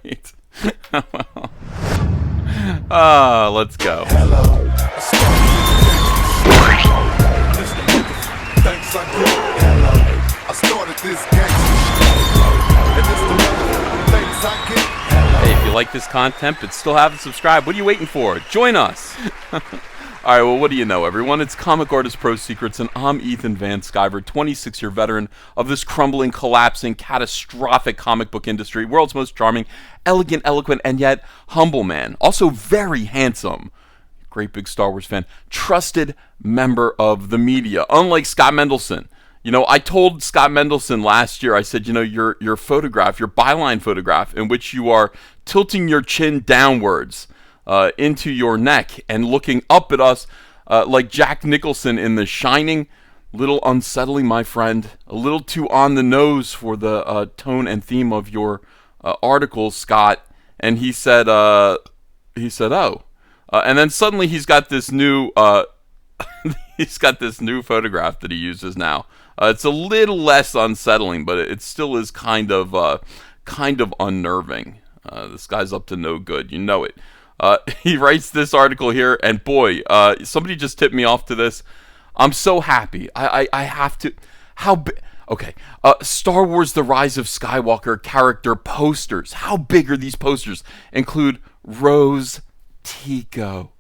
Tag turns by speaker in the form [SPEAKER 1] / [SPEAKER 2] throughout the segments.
[SPEAKER 1] great. Let's go. Hey, if you like this content but still haven't subscribed, what are you waiting for? Join us. Alright, well, what do you know, everyone? It's Comic Artist Pro Secrets, and I'm Ethan Van Sciver, 26-year veteran of this crumbling, collapsing, catastrophic comic book industry, world's most charming, elegant, eloquent, and yet humble man. Also very handsome. Great big Star Wars fan. Trusted member of the media, unlike Scott Mendelson. You know, I told Scott Mendelson last year, I said, you know, your photograph, your byline photograph, in which you are tilting your chin downwards into your neck and looking up at us like Jack Nicholson in The Shining. Little unsettling, my friend. A little too on the nose for the tone and theme of your article, Scott. And he said, oh. And then suddenly he's got this new photograph that he uses now. It's a little less unsettling, but it still is kind of unnerving. This guy's up to no good, you know it. He writes this article here, and boy, somebody just tipped me off to this. I'm so happy. I have to. Okay. Star Wars: The Rise of Skywalker character posters. How big are these posters? Include Rose TICO.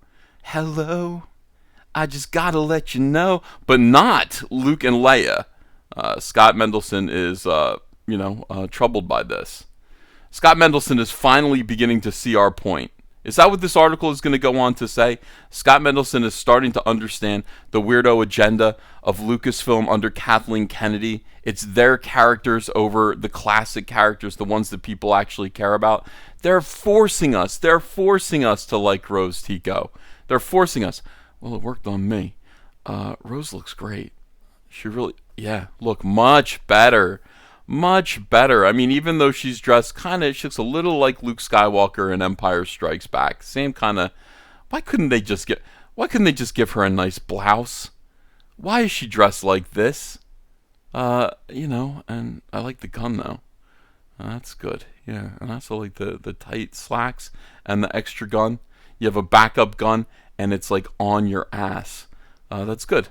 [SPEAKER 1] Hello. I just gotta let you know, but not Luke and Leia. Scott Mendelson is, troubled by this. Scott Mendelson is finally beginning to see our point. Is that what this article is going to go on to say? Scott Mendelson is starting to understand the weirdo agenda of Lucasfilm under Kathleen Kennedy. It's their characters over the classic characters, the ones that people actually care about. They're forcing us to like Rose TICO. They're forcing us. Well, it worked on me. Rose looks great. She really, look, much better. Much better. I mean, even though she's dressed she looks a little like Luke Skywalker in Empire Strikes Back. Same kind of, why couldn't they just give her a nice blouse? Why is she dressed like this? And I like the gun, though. That's good. Yeah, and I also like the tight slacks and the extra gun. You have a backup gun, and it's like on your ass. That's good.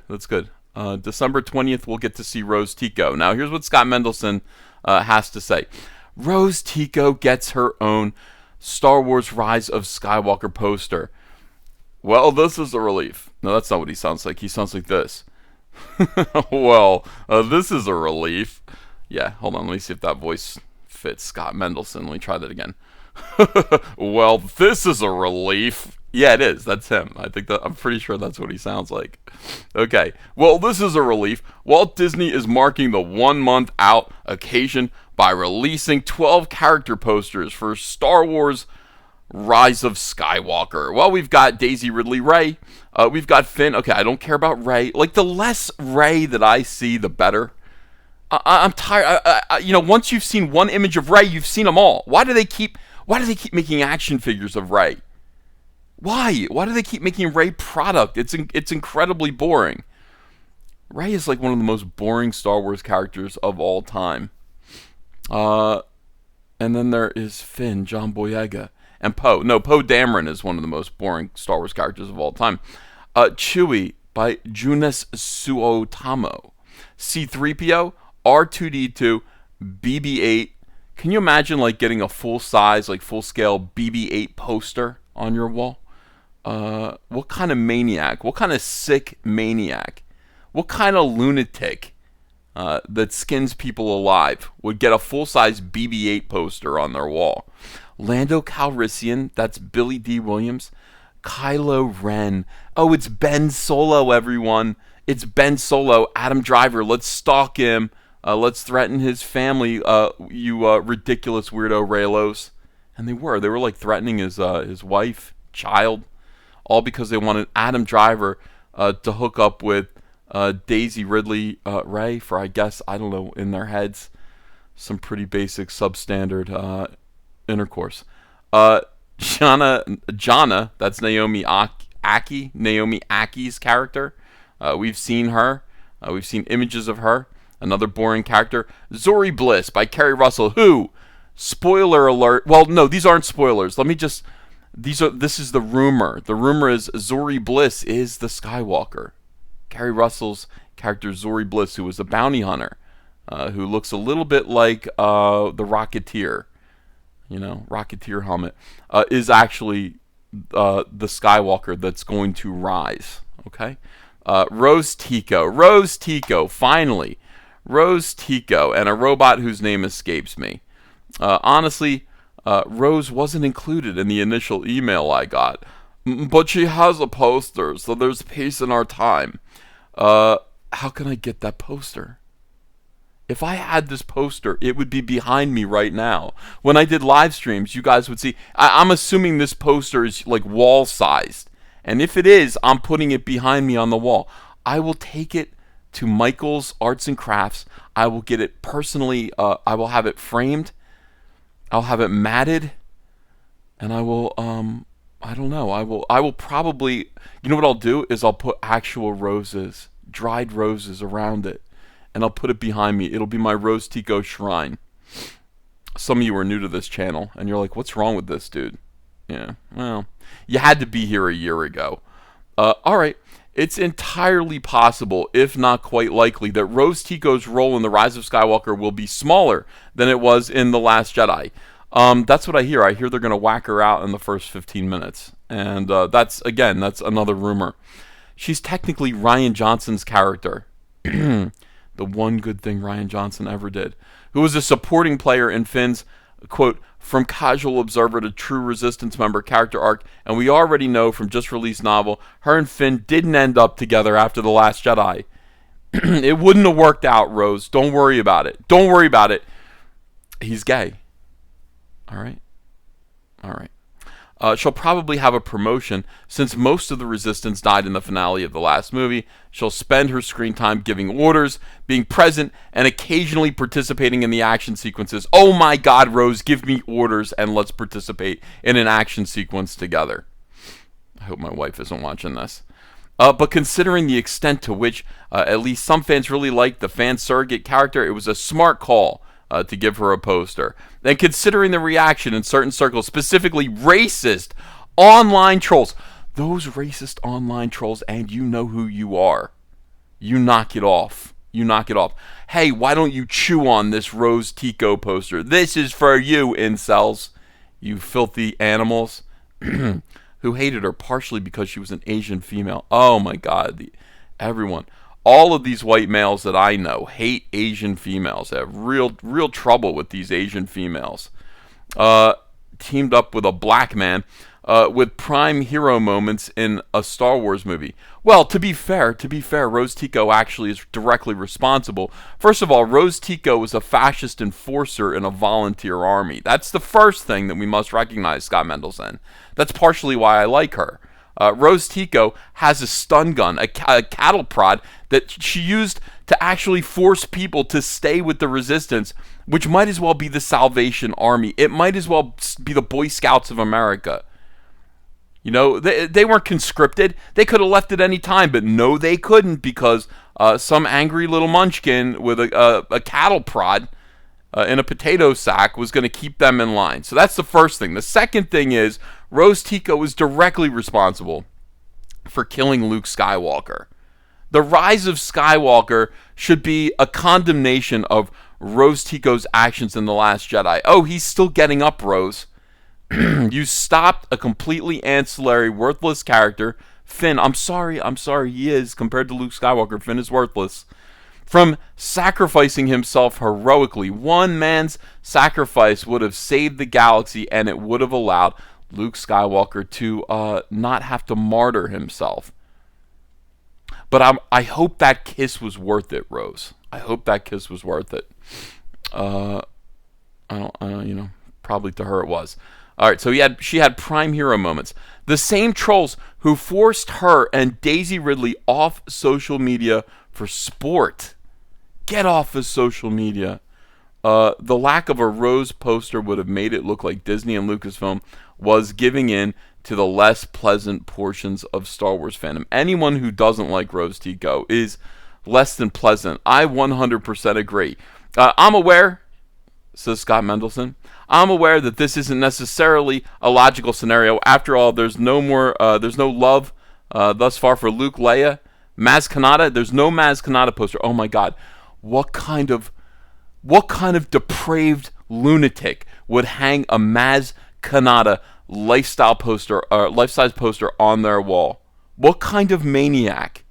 [SPEAKER 1] December 20th, we'll get to see Rose TICO. Now, here's what Scott Mendelson has to say. Rose TICO gets her own Star Wars Rise of Skywalker poster. Well, this is a relief. No, that's not what he sounds like. He sounds like this. This is a relief. Yeah, hold on. Let me see if that voice fits Scott Mendelson. Let me try that again. Well, this is a relief. Yeah, it is. That's him. I'm pretty sure that's what he sounds like. Okay. Well, this is a relief. Walt Disney is marking the 1 month out occasion by releasing 12 character posters for Star Wars Rise of Skywalker. Well, we've got Daisy Ridley Rey. We've got Finn. Okay, I don't care about Rey. Like, the less Rey that I see, the better. I'm tired. Once you've seen one image of Rey, you've seen them all. Why do they keep making action figures of Rey? Why? Why do they keep making Rey product? It's incredibly boring. Rey is like one of the most boring Star Wars characters of all time. And then there is Finn, John Boyega, and Poe. No, Poe Dameron is one of the most boring Star Wars characters of all time. Chewie by Junice Suotamo. C-3PO, R2-D2, BB-8. Can you imagine like getting a full-size, like full-scale BB-8 poster on your wall? What kind of maniac? What kind of sick maniac? What kind of lunatic that skins people alive would get a full-size BB-8 poster on their wall? Lando Calrissian, that's Billy D. Williams. Kylo Ren. Oh, it's Ben Solo, everyone. It's Ben Solo, Adam Driver. Let's stalk him. Let's threaten his family, you ridiculous weirdo Reylos. And they were like threatening his wife, child, all because they wanted Adam Driver to hook up with Daisy Ridley Rey for, I guess, I don't know, in their heads, some pretty basic substandard intercourse. Jana, that's Naomi Aki's character. We've seen her. We've seen images of her. Another boring character. Zori Bliss by Kerry Russell, who Spoiler alert. Well, no, these aren't spoilers. This is the rumor. The rumor is Zori Bliss is the Skywalker. Gary Russell's character Zori Bliss, who was a bounty hunter, who looks a little bit like the Rocketeer, Rocketeer helmet, is actually the Skywalker that's going to rise. Okay, Rose Tico, finally, Rose Tico, and a robot whose name escapes me. Honestly, Rose wasn't included in the initial email I got, but she has a poster, so there's peace in our time. How can I get that poster? If I had this poster, it would be behind me right now. When I did live streams, you guys would see. I'm assuming this poster is like wall-sized. And if it is, I'm putting it behind me on the wall. I will take it to Michael's Arts and Crafts. I will get it personally. I will have it framed. I'll have it matted. And I will, I don't know. I will probably, you know what I'll do is I'll put actual roses, dried roses around it. And I'll put it behind me. It'll be my Rose Tico shrine. Some of you are new to this channel, and you're like, what's wrong with this dude? Yeah, well, you had to be here a year ago. Alright, it's entirely possible, if not quite likely, that Rose Tico's role in The Rise of Skywalker will be smaller than it was in The Last Jedi. That's what I hear. I hear they're going to whack her out in the first 15 minutes. And that's another rumor. She's technically Rian Johnson's character. The one good thing Rian Johnson ever did, who was a supporting player in Finn's, quote, from casual observer to true resistance member character arc, and we already know from just released novel, her and Finn didn't end up together after The Last Jedi. It wouldn't have worked out, Rose. Don't worry about it. Don't worry about it. He's gay. Alright? Alright. She'll probably have a promotion. Since most of the Resistance died in the finale of the last movie, she'll spend her screen time giving orders, being present, and occasionally participating in the action sequences. Oh my god, Rose, give me orders and let's participate in an action sequence together. I hope my wife isn't watching this. But considering the extent to which at least some fans really liked the fan surrogate character, it was a smart call to give her a poster. And considering the reaction in certain circles, specifically racist online trolls, those racist online trolls, and you know who you are, you knock it off. You knock it off. Hey, why don't you chew on this Rose Tico poster? This is for you, incels, you filthy animals, who hated her partially because she was an Asian female. Oh my god, everyone. All of these white males that I know hate Asian females. They have real trouble with these Asian females. Teamed up with a black man with prime hero moments in a Star Wars movie. Well, to be fair, Rose Tico actually is directly responsible. First of all, Rose Tico was a fascist enforcer in a volunteer army. That's the first thing that we must recognize, Scott Mendelson. That's partially why I like her. Rose Tico has a stun gun, a cattle prod that she used to actually force people to stay with the Resistance, which might as well be the Salvation Army. It might as well be the Boy Scouts of America. You know, they weren't conscripted. They could have left at any time, but no, they couldn't because some angry little munchkin with a cattle prod in a potato sack was going to keep them in line. So that's the first thing. The second thing is Rose Tico is directly responsible for killing Luke Skywalker. The Rise of Skywalker should be a condemnation of Rose Tico's actions in The Last Jedi. Oh, he's still getting up, Rose. You stopped a completely ancillary, worthless character. Finn, I'm sorry, he is. Compared to Luke Skywalker, Finn is worthless. From sacrificing himself heroically. One man's sacrifice would have saved the galaxy, and it would have allowed Luke Skywalker to not have to martyr himself. But I hope that kiss was worth it, Rose. I hope that kiss was worth it. I don't, probably to her it was. All right, so she had prime hero moments. The same trolls who forced her and Daisy Ridley off social media for sport. Get off of social media. The lack of a Rose poster would have made it look like Disney and Lucasfilm was giving in to the less pleasant portions of Star Wars fandom. Anyone who doesn't like Rose Tico is less than pleasant. I 100% agree. I'm aware, says Scott Mendelson, I'm aware that this isn't necessarily a logical scenario. After all, there's no love thus far for Luke, Leia, Maz Kanata. There's no Maz Kanata poster. Oh my God, what kind of depraved lunatic would hang a Maz Kanata life-size poster on their wall? What kind of maniac?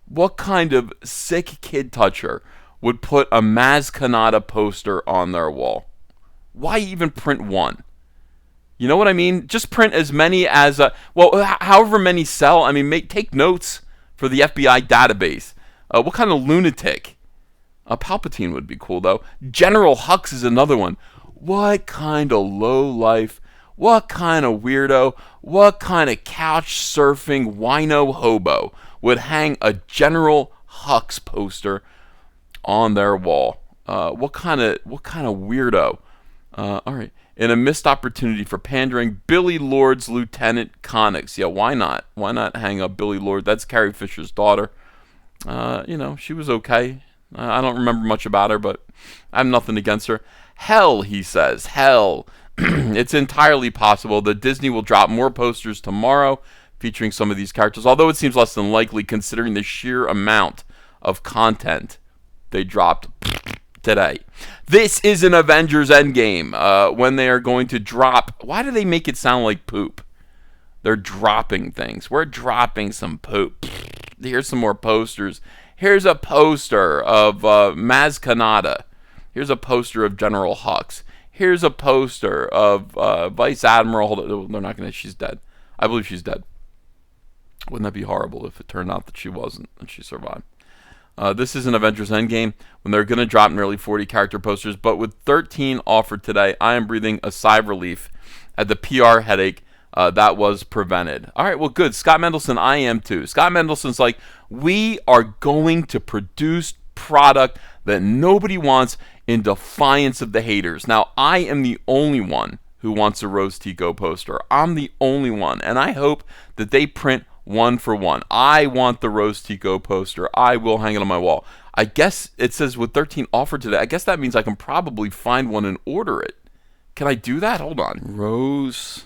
[SPEAKER 1] What kind of sick kid toucher would put a Maz Kanata poster on their wall? Why even print one? You know what I mean? Just print as many as however many sell. I mean, take notes for the FBI database. What kind of lunatic? Palpatine would be cool though. General Hux is another one. What kind of lowlife? What kind of weirdo? What kind of couch surfing wino hobo would hang a General Hux poster on their wall? What kind of weirdo? All right. In a missed opportunity for pandering, Billy Lord's Lieutenant Connix. Yeah, why not? Why not hang up Billy Lord? That's Carrie Fisher's daughter. She was okay. I don't remember much about her, but I have nothing against her. Hell, he says. Hell. It's entirely possible that Disney will drop more posters tomorrow featuring some of these characters, although it seems less than likely considering the sheer amount of content they dropped today. This is an Avengers Endgame when they are going to drop. Why do they make it sound like poop? They're dropping things. We're dropping some poop. Here's some more posters. Here's a poster of Maz Kanata. Here's a poster of General Hux. Here's a poster of Vice Admiral. They're not going to. She's dead. I believe she's dead. Wouldn't that be horrible if it turned out that she wasn't and she survived? This is an Avengers Endgame when they're going to drop nearly 40 character posters, but with 13 offered today, I am breathing a sigh of relief at the PR headache that was prevented. All right, well, good. Scott Mendelson, I am too. Scott Mendelson's like, we are going to produce product that nobody wants in defiance of the haters. Now, I am the only one who wants a Rose Tico poster. I'm the only one, and I hope that they print one for one. I want the Rose Tico poster. I will hang it on my wall. I guess it says with 13 offered today. I guess that means I can probably find one and order it. Can I do that? Hold on. Rose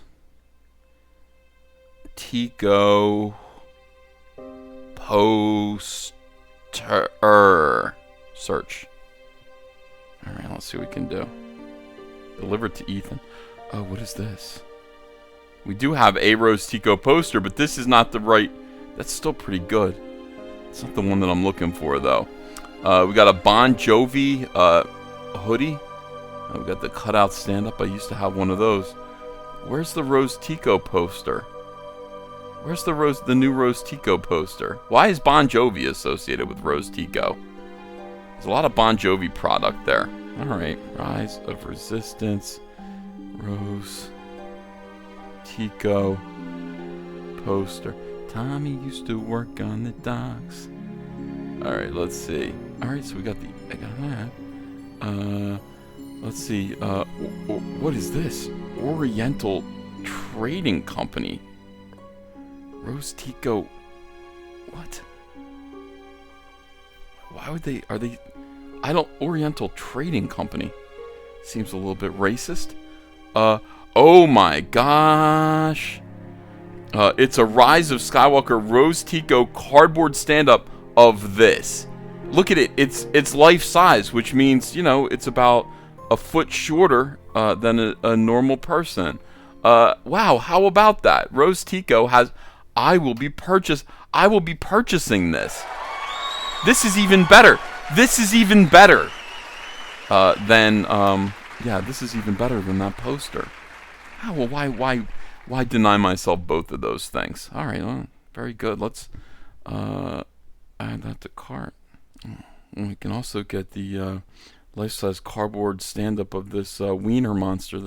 [SPEAKER 1] Tico poster. Search. All right, let's see what we can do. Delivered to Ethan. Oh, what is this? We do have a Rose Tico poster, but this is not the right. That's still pretty good. It's not the one that I'm looking for, though. We got a Bon Jovi hoodie. We got the cutout stand-up. I used to have one of those. Where's the Rose Tico poster? Where's the new Rose Tico poster? Why is Bon Jovi associated with Rose Tico? There's a lot of Bon Jovi product there. All right, Rise of Resistance, Rose Tico poster. Tommy used to work on the docks. All right, let's see. All right, so I got that. Let's see. What is this? Oriental Trading Company. Rose Tico. What? Why would they? Are they? Oriental Trading Company. Seems a little bit racist. Oh my gosh. It's a Rise of Skywalker Rose Tico cardboard stand-up of this. Look at it. It's life size, which means, it's about a foot shorter than a normal person. Wow, how about that? Rose Tico has. I will be purchasing this. This is even better. This is even better than this is even better than that poster. Oh, well, why deny myself both of those things? All right, well, very good. Let's add that to cart. And we can also get the life-size cardboard stand-up of this wiener monster.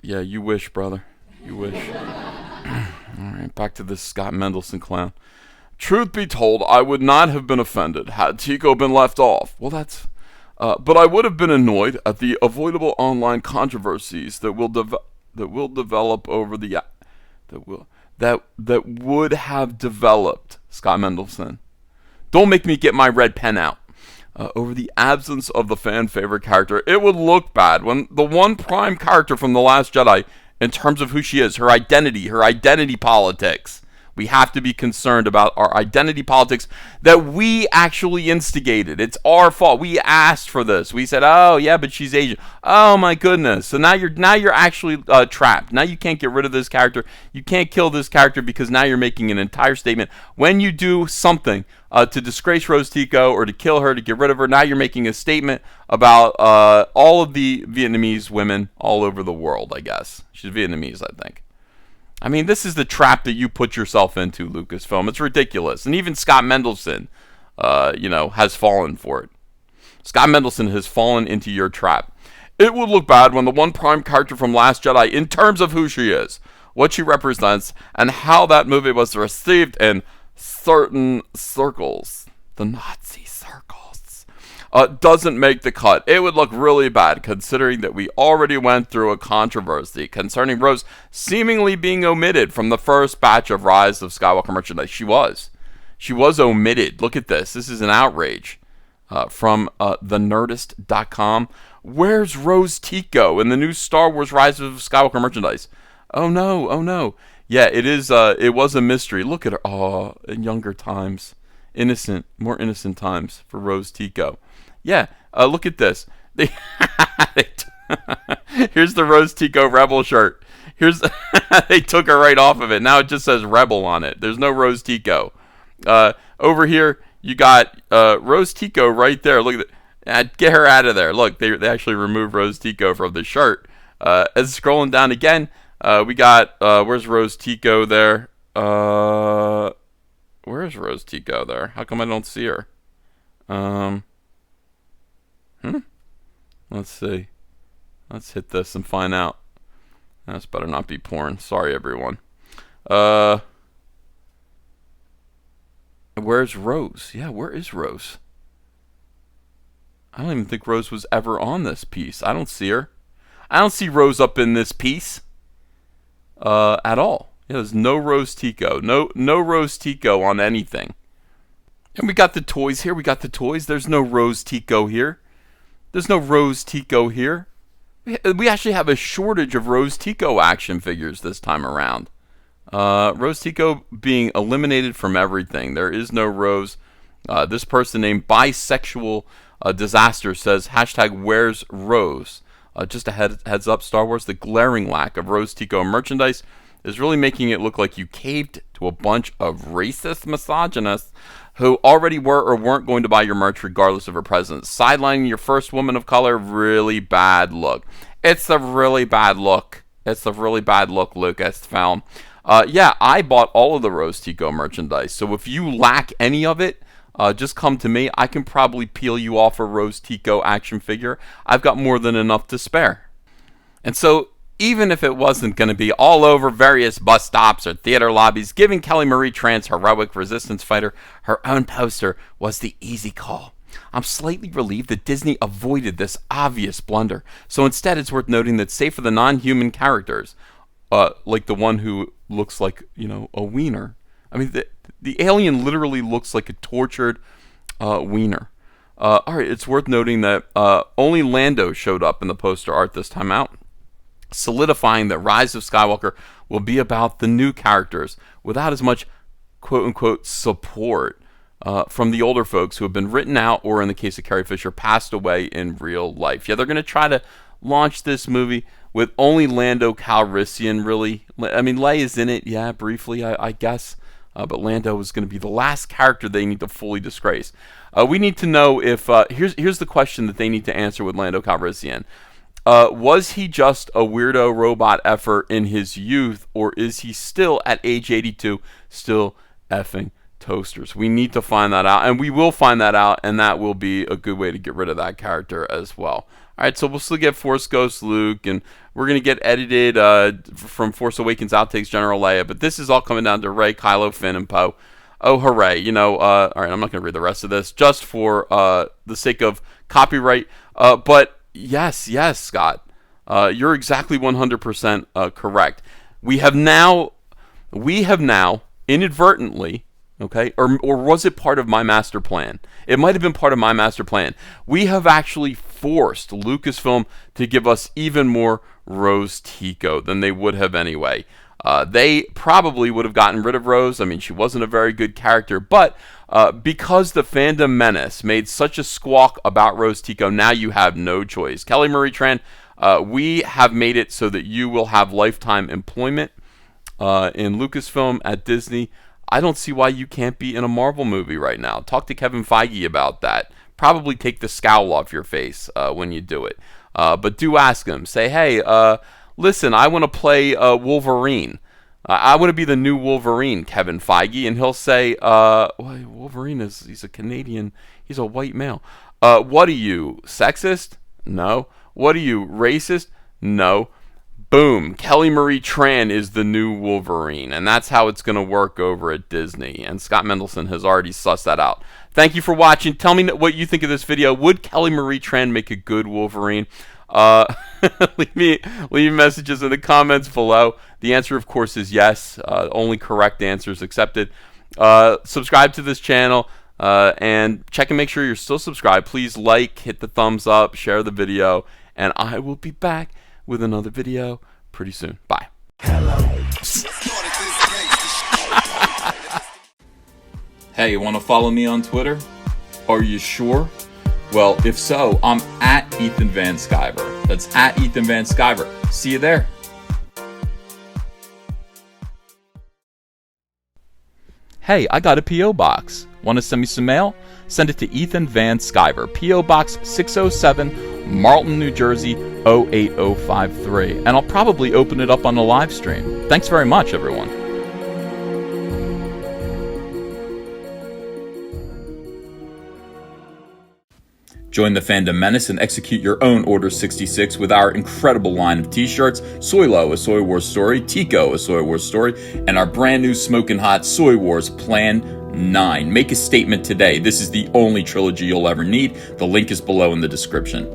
[SPEAKER 1] Yeah, you wish, brother. You wish. All right, back to this Scott Mendelson clown. Truth be told, I would not have been offended had Tico been left off. Well, but I would have been annoyed at the avoidable online controversies that will develop over that would have developed. Scott Mendelson, don't make me get my red pen out. over the absence of the fan favorite character. It would look bad when the one prime character from The Last Jedi, in terms of who she is, her identity politics. We have to be concerned about our identity politics that we actually instigated. It's our fault. We asked for this. We said, "Oh yeah, but she's Asian." Oh my goodness! So now you're actually trapped. Now you can't get rid of this character. You can't kill this character because now you're making an entire statement. When you do something to disgrace Rose Tico or to kill her, to get rid of her, now you're making a statement about all of the Vietnamese women all over the world. I guess she's Vietnamese, I think. I mean, this is the trap that you put yourself into, Lucasfilm. It's ridiculous. And even Scott Mendelson, has fallen for it. Scott Mendelson has fallen into your trap. It would look bad when the one prime character from Last Jedi, in terms of who she is, what she represents, and how that movie was received in certain circles, the Nazi circles, doesn't make the cut. It would look really bad, considering that we already went through a controversy concerning Rose seemingly being omitted from the first batch of Rise of Skywalker merchandise. She was omitted. Look at this. This is an outrage from thenerdist.com. Where's Rose Tico in the new Star Wars Rise of Skywalker merchandise? Oh no. Yeah, it was a mystery. Look at her. Oh, in younger times. More innocent times for Rose Tico. Yeah, look at this. Here's the Rose Tico Rebel shirt. They took her right off of it. Now it just says Rebel on it. There's no Rose Tico. Over here, you got Rose Tico right there. Look at that. Get her out of there. Look, they actually removed Rose Tico from the shirt. As scrolling down again, we got, where's Rose Tico there? Where's Rose Tico there? How come I don't see her? Let's see. Let's hit this and find out. This better not be porn. Sorry, everyone. Where's Rose? Yeah, where is Rose? I don't even think Rose was ever on this piece. I don't see her. I don't see Rose up in this piece at all. Yeah, there's no Rose Tico. No Rose Tico on anything. And we got the toys here. There's no Rose Tico here. We actually have a shortage of Rose Tico action figures this time around. Rose Tico being eliminated from everything. There is no Rose. This person named Bisexual Disaster says, #where's Rose? Just a heads up, Star Wars, the glaring lack of Rose Tico merchandise is really making it look like you caved to a bunch of racist misogynists who already were or weren't going to buy your merch regardless of her presence. Sidelining your first woman of color, really bad look. It's a really bad look, Lucasfilm. Yeah, I bought all of the Rose Tico merchandise, so if you lack any of it, just come to me. I can probably peel you off a Rose Tico action figure. I've got more than enough to spare. And so, even if it wasn't going to be all over various bus stops or theater lobbies, giving Kelly Marie Tran's heroic resistance fighter her own poster was the easy call. I'm slightly relieved that Disney avoided this obvious blunder. So instead, it's worth noting that save for the non-human characters, like the one who looks like, a wiener. I mean, the alien literally looks like a tortured wiener. Alright, it's worth noting that only Lando showed up in the poster art this time out, solidifying that Rise of Skywalker will be about the new characters without as much quote-unquote support from the older folks who have been written out or, in the case of Carrie Fisher, passed away in real life. Yeah, they're going to try to launch this movie with only Lando Calrissian, really. I mean, Leia's in it, yeah, briefly, I guess. But Lando is going to be the last character they need to fully disgrace. We need to know if... here's the question that they need to answer with Lando Calrissian. Was he just a weirdo robot effort in his youth, or is he still, at age 82, still effing toasters? We need to find that out, and we will find that out, and that will be a good way to get rid of that character as well. Alright, so we'll still get Force Ghost Luke, and we're going to get edited from Force Awakens Outtakes General Leia, but this is all coming down to Rey, Kylo, Finn, and Poe. Oh, hooray. Alright, I'm not going to read the rest of this, just for the sake of copyright, but yes, Scott. You're exactly 100% correct. We have now inadvertently, Okay, or was it part of my master plan? It might have been part of my master plan. We have actually forced Lucasfilm to give us even more Rose Tico than they would have anyway. They probably would have gotten rid of Rose. I mean, she wasn't a very good character, but because the fandom menace made such a squawk about Rose Tico, now you have no choice. Kelly Marie Tran, we have made it so that you will have lifetime employment in Lucasfilm at Disney. I don't see why you can't be in a Marvel movie right now. Talk to Kevin Feige about that. Probably take the scowl off your face when you do it. But do ask him. Say, hey, listen, I want to play Wolverine. I want to be the new Wolverine, Kevin Feige. And he'll say, Wolverine he's a Canadian. He's a white male. What are you, sexist? No. What are you, racist? No. Boom, Kelly Marie Tran is the new Wolverine, and that's how it's going to work over at Disney, and Scott Mendelson has already sussed that out. Thank you for watching. Tell me what you think of this video. Would Kelly Marie Tran make a good Wolverine? Leave messages in the comments below. The answer, of course, is yes. Only correct answers accepted. Subscribe to this channel, and check and make sure you're still subscribed. Please like, hit the thumbs up, share the video, and I will be back with another video pretty soon. Bye. Hey, you want to follow me on Twitter? Are you sure? Well, if so, I'm at Ethan Van Sciver. That's at Ethan Van Sciver. See you there. Hey, I got a P.O. box. Want to send me some mail? Send it to Ethan Van Sciver, P.O. Box 607, Marlton, New Jersey, 08053. And I'll probably open it up on the live stream. Thanks very much, everyone. Join the Fandom Menace and execute your own Order 66 with our incredible line of t-shirts, Soylo, a Soy Wars story, TICO, a Soy Wars story, and our brand new smoking hot Soy Wars Plan 9. Make a statement today. This is the only trilogy you'll ever need. The link is below in the description.